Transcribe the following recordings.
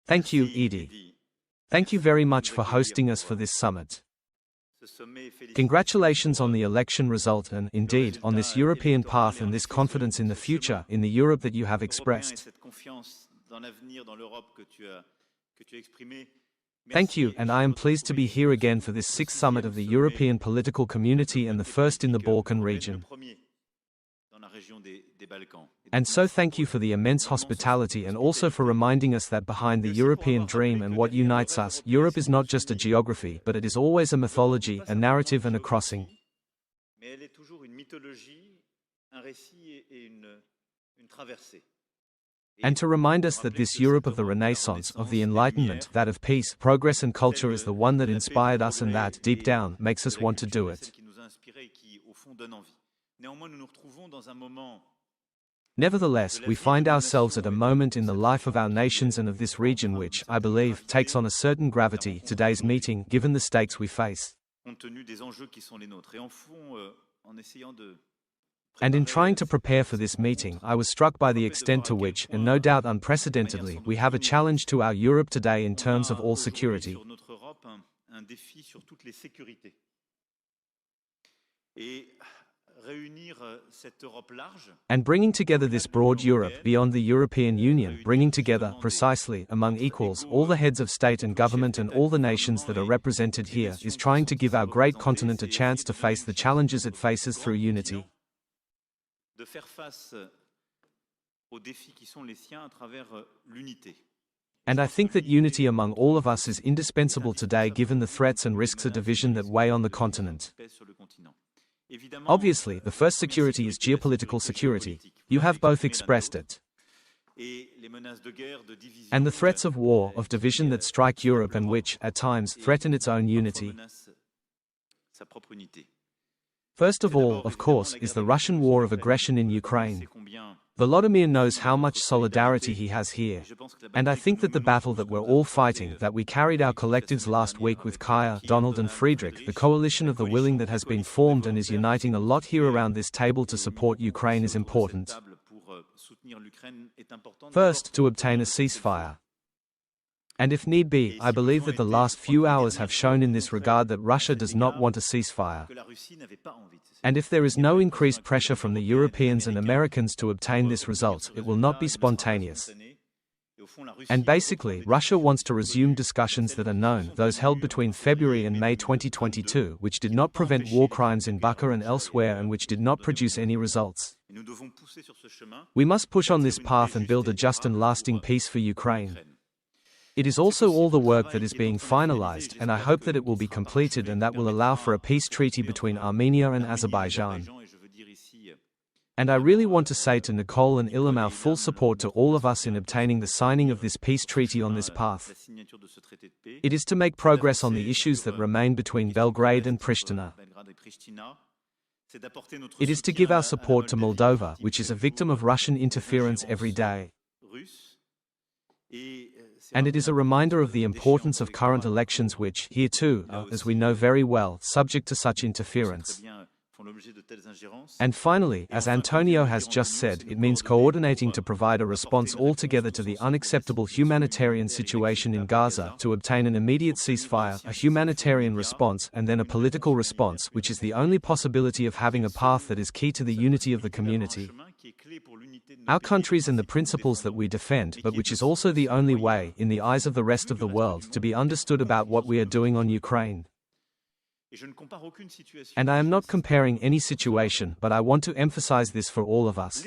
Thank you, Edie. Thank you very much for hosting us for this summit. Congratulations on the election result and, indeed, on this European path and this confidence in the future, in the Europe that you have expressed. Thank you, and I am pleased to be here again for this sixth summit of the European political community and the first in the Balkan region. And so thank you for the immense hospitality and also for reminding us that behind the European dream and what unites us, Europe is not just a geography, but it is always a mythology, a narrative and a crossing. And to remind us that this Europe of the Renaissance, of the Enlightenment, that of peace, progress and culture is the one that inspired us and that, deep down, makes us want to do it. Nevertheless, we find ourselves at a moment in the life of our nations and of this region which, I believe, takes on a certain gravity, today's meeting, given the stakes we face. And in trying to prepare for this meeting, I was struck by the extent to which, and no doubt unprecedentedly, we have a challenge to our Europe today in terms of all security. And bringing together this broad Europe beyond the European Union, bringing together, precisely, among equals, all the heads of state and government and all the nations that are represented here, is trying to give our great continent a chance to face the challenges it faces through unity. And I think that unity among all of us is indispensable today given the threats and risks of division that weigh on the continent. Obviously, the first security is geopolitical security. You have both expressed it. And the threats of war, of division that strike Europe and which, at times, threaten its own unity. First of all, of course, is the Russian war of aggression in Ukraine. Volodymyr knows how much solidarity he has here. And I think that the battle that we're all fighting, that we carried our collectives last week with Kaya, Donald and Friedrich, the coalition of the willing that has been formed and is uniting a lot here around this table to support Ukraine is important. First, to obtain a ceasefire. And if need be, I believe that the last few hours have shown in this regard that Russia does not want a ceasefire. And if there is no increased pressure from the Europeans and Americans to obtain this result, it will not be spontaneous. And basically, Russia wants to resume discussions that are known, those held between February and May 2022, which did not prevent war crimes in Bucha and elsewhere and which did not produce any results. We must push on this path and build a just and lasting peace for Ukraine. It is also all the work that is being finalized, and I hope that it will be completed and that will allow for a peace treaty between Armenia and Azerbaijan. And I really want to say to Nicole and Ilham our full support to all of us in obtaining the signing of this peace treaty on this path. It is to make progress on the issues that remain between Belgrade and Pristina. It is to give our support to Moldova, which is a victim of Russian interference every day. And it is a reminder of the importance of current elections which, here too, are, as we know very well, subject to such interference. And finally, as Antonio has just said, it means coordinating to provide a response altogether to the unacceptable humanitarian situation in Gaza, to obtain an immediate ceasefire, a humanitarian response, and then a political response, which is the only possibility of having a path that is key to the unity of the community. Our countries and the principles that we defend, but which is also the only way, in the eyes of the rest of the world, to be understood about what we are doing on Ukraine. And I am not comparing any situation, but I want to emphasize this for all of us.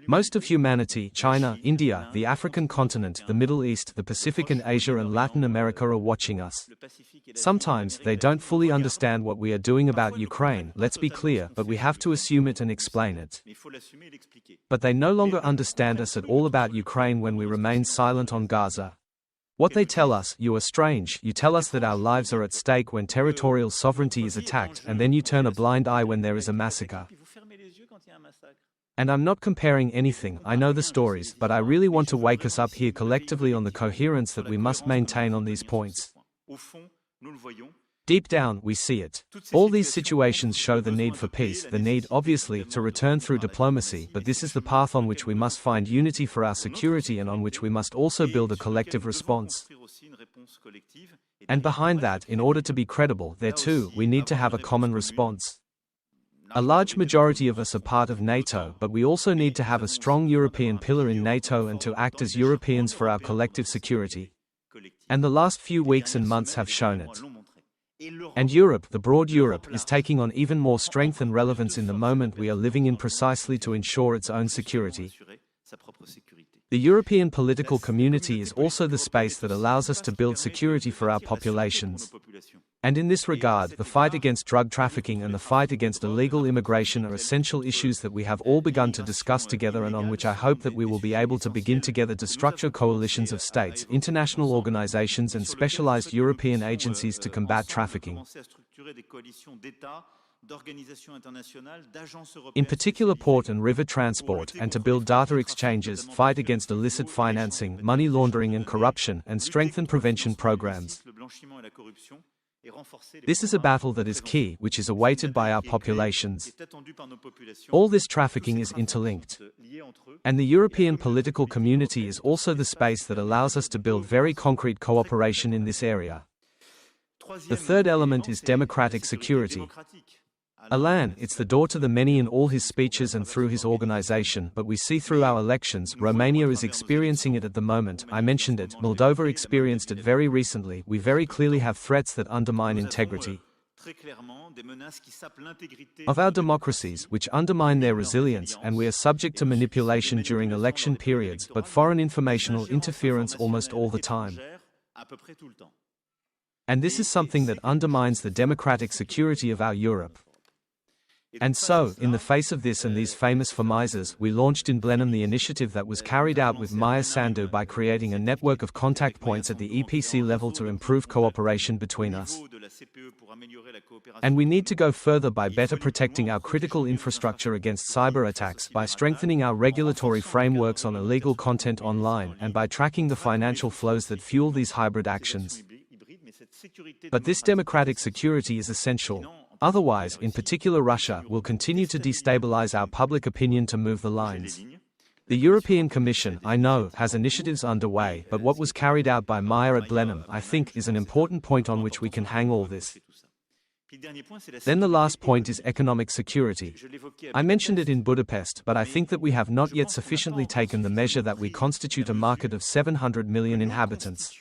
Most of humanity, China, India, the African continent, the Middle East, the Pacific and Asia and Latin America are watching us. Sometimes, they don't fully understand what we are doing about Ukraine, let's be clear, but we have to assume it and explain it. But they no longer understand us at all about Ukraine when we remain silent on Gaza. What they tell us, you are strange, you tell us that our lives are at stake when territorial sovereignty is attacked, and then you turn a blind eye when there is a massacre. And I'm not comparing anything, I know the stories, but I really want to wake us up here collectively on the coherence that we must maintain on these points. Deep down, we see it. All these situations show the need for peace, the need, obviously, to return through diplomacy, but this is the path on which we must find unity for our security and on which we must also build a collective response. And behind that, in order to be credible, there too, we need to have a common response. A large majority of us are part of NATO, but we also need to have a strong European pillar in NATO and to act as Europeans for our collective security. And the last few weeks and months have shown it. And Europe, the broad Europe, is taking on even more strength and relevance in the moment we are living in precisely to ensure its own security. The European political community is also the space that allows us to build security for our populations. And in this regard, the fight against drug trafficking and the fight against illegal immigration are essential issues that we have all begun to discuss together and on which I hope that we will be able to begin together to structure coalitions of states, international organizations and specialized European agencies to combat trafficking. In particular port and river transport, and to build data exchanges, fight against illicit financing, money laundering and corruption, and strengthen prevention programs. This is a battle that is key, which is awaited by our populations. All this trafficking is interlinked. And the European political community is also the space that allows us to build very concrete cooperation in this area. The third element is democratic security. Alain, it's the door to the many in all his speeches and through his organization, but we see through our elections, Romania is experiencing it at the moment, I mentioned it, Moldova experienced it very recently, we very clearly have threats that undermine integrity of our democracies, which undermine their resilience, and we are subject to manipulation during election periods, but foreign informational interference almost all the time. And this is something that undermines the democratic security of our Europe. And so, in the face of this and these famous FMISers, we launched in Blenheim the initiative that was carried out with Maya Sandu by creating a network of contact points at the EPC level to improve cooperation between us. And we need to go further by better protecting our critical infrastructure against cyber attacks, by strengthening our regulatory frameworks on illegal content online, and by tracking the financial flows that fuel these hybrid actions. But this democratic security is essential. Otherwise, in particular Russia, will continue to destabilize our public opinion to move the lines. The European Commission, I know, has initiatives underway, but what was carried out by Maya at Blenheim, I think, is an important point on which we can hang all this. Then the last point is economic security. I mentioned it in Budapest, but I think that we have not yet sufficiently taken the measure that we constitute a market of 700 million inhabitants.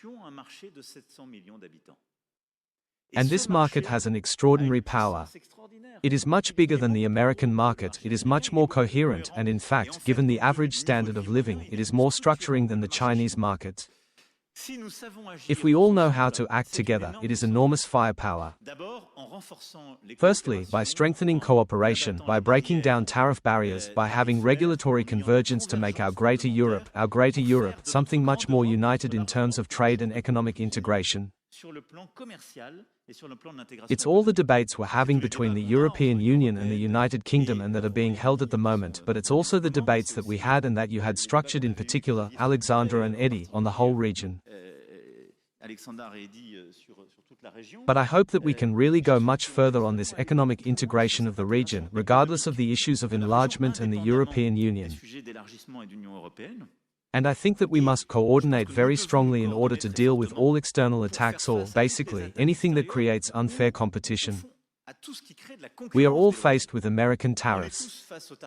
And this market has an extraordinary power. It is much bigger than the American market, it is much more coherent, and in fact, given the average standard of living, it is more structuring than the Chinese market. If we all know how to act together, it is enormous firepower. Firstly, by strengthening cooperation, by breaking down tariff barriers, by having regulatory convergence to make our greater Europe, something much more united in terms of trade and economic integration. It's all the debates we're having between the European Union and the United Kingdom and that are being held at the moment, but it's also the debates that we had and that you had structured in particular, Alexandra and Eddie, on the whole region. But I hope that we can really go much further on this economic integration of the region, regardless of the issues of enlargement and the European Union. And I think that we must coordinate very strongly in order to deal with all external attacks or, basically, anything that creates unfair competition. We are all faced with American tariffs.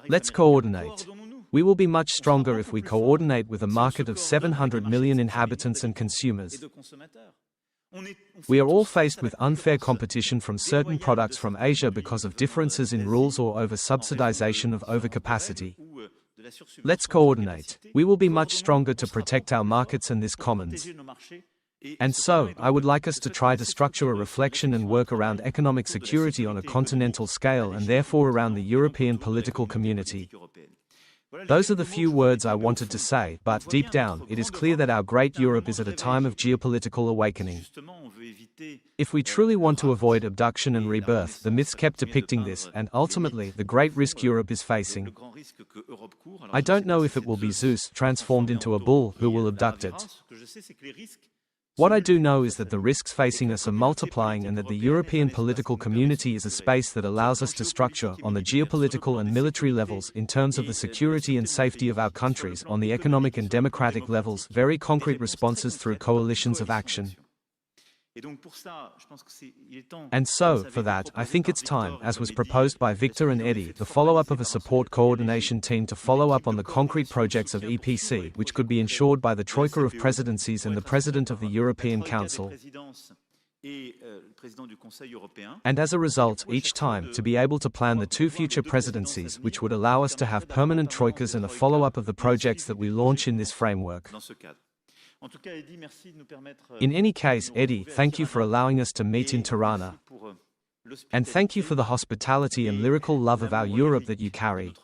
Let's coordinate. We will be much stronger if we coordinate with a market of 700 million inhabitants and consumers. We are all faced with unfair competition from certain products from Asia because of differences in rules or over-subsidization of overcapacity. Let's coordinate. We will be much stronger to protect our markets and this commons. And so, I would like us to try to structure a reflection and work around economic security on a continental scale and therefore around the European political community. Those are the few words I wanted to say, but deep down, it is clear that our great Europe is at a time of geopolitical awakening. If we truly want to avoid abduction and rebirth, the myths kept depicting this, and ultimately, the great risk Europe is facing. I don't know if it will be Zeus, transformed into a bull, who will abduct it. What I do know is that the risks facing us are multiplying and that the European political community is a space that allows us to structure, on the geopolitical and military levels, in terms of the security and safety of our countries, on the economic and democratic levels, very concrete responses through coalitions of action. And so, for that, I think it's time, as was proposed by Victor and Eddie, the follow-up of a support coordination team to follow up on the concrete projects of EPC, which could be ensured by the Troika of Presidencies and the President of the European Council. And as a result, each time, to be able to plan the 2 future presidencies, which would allow us to have permanent troikas and a follow-up of the projects that we launch in this framework. In any case, Eddie, thank you for allowing us to meet in Tirana. And thank you for the hospitality and lyrical love of our Europe that you carry.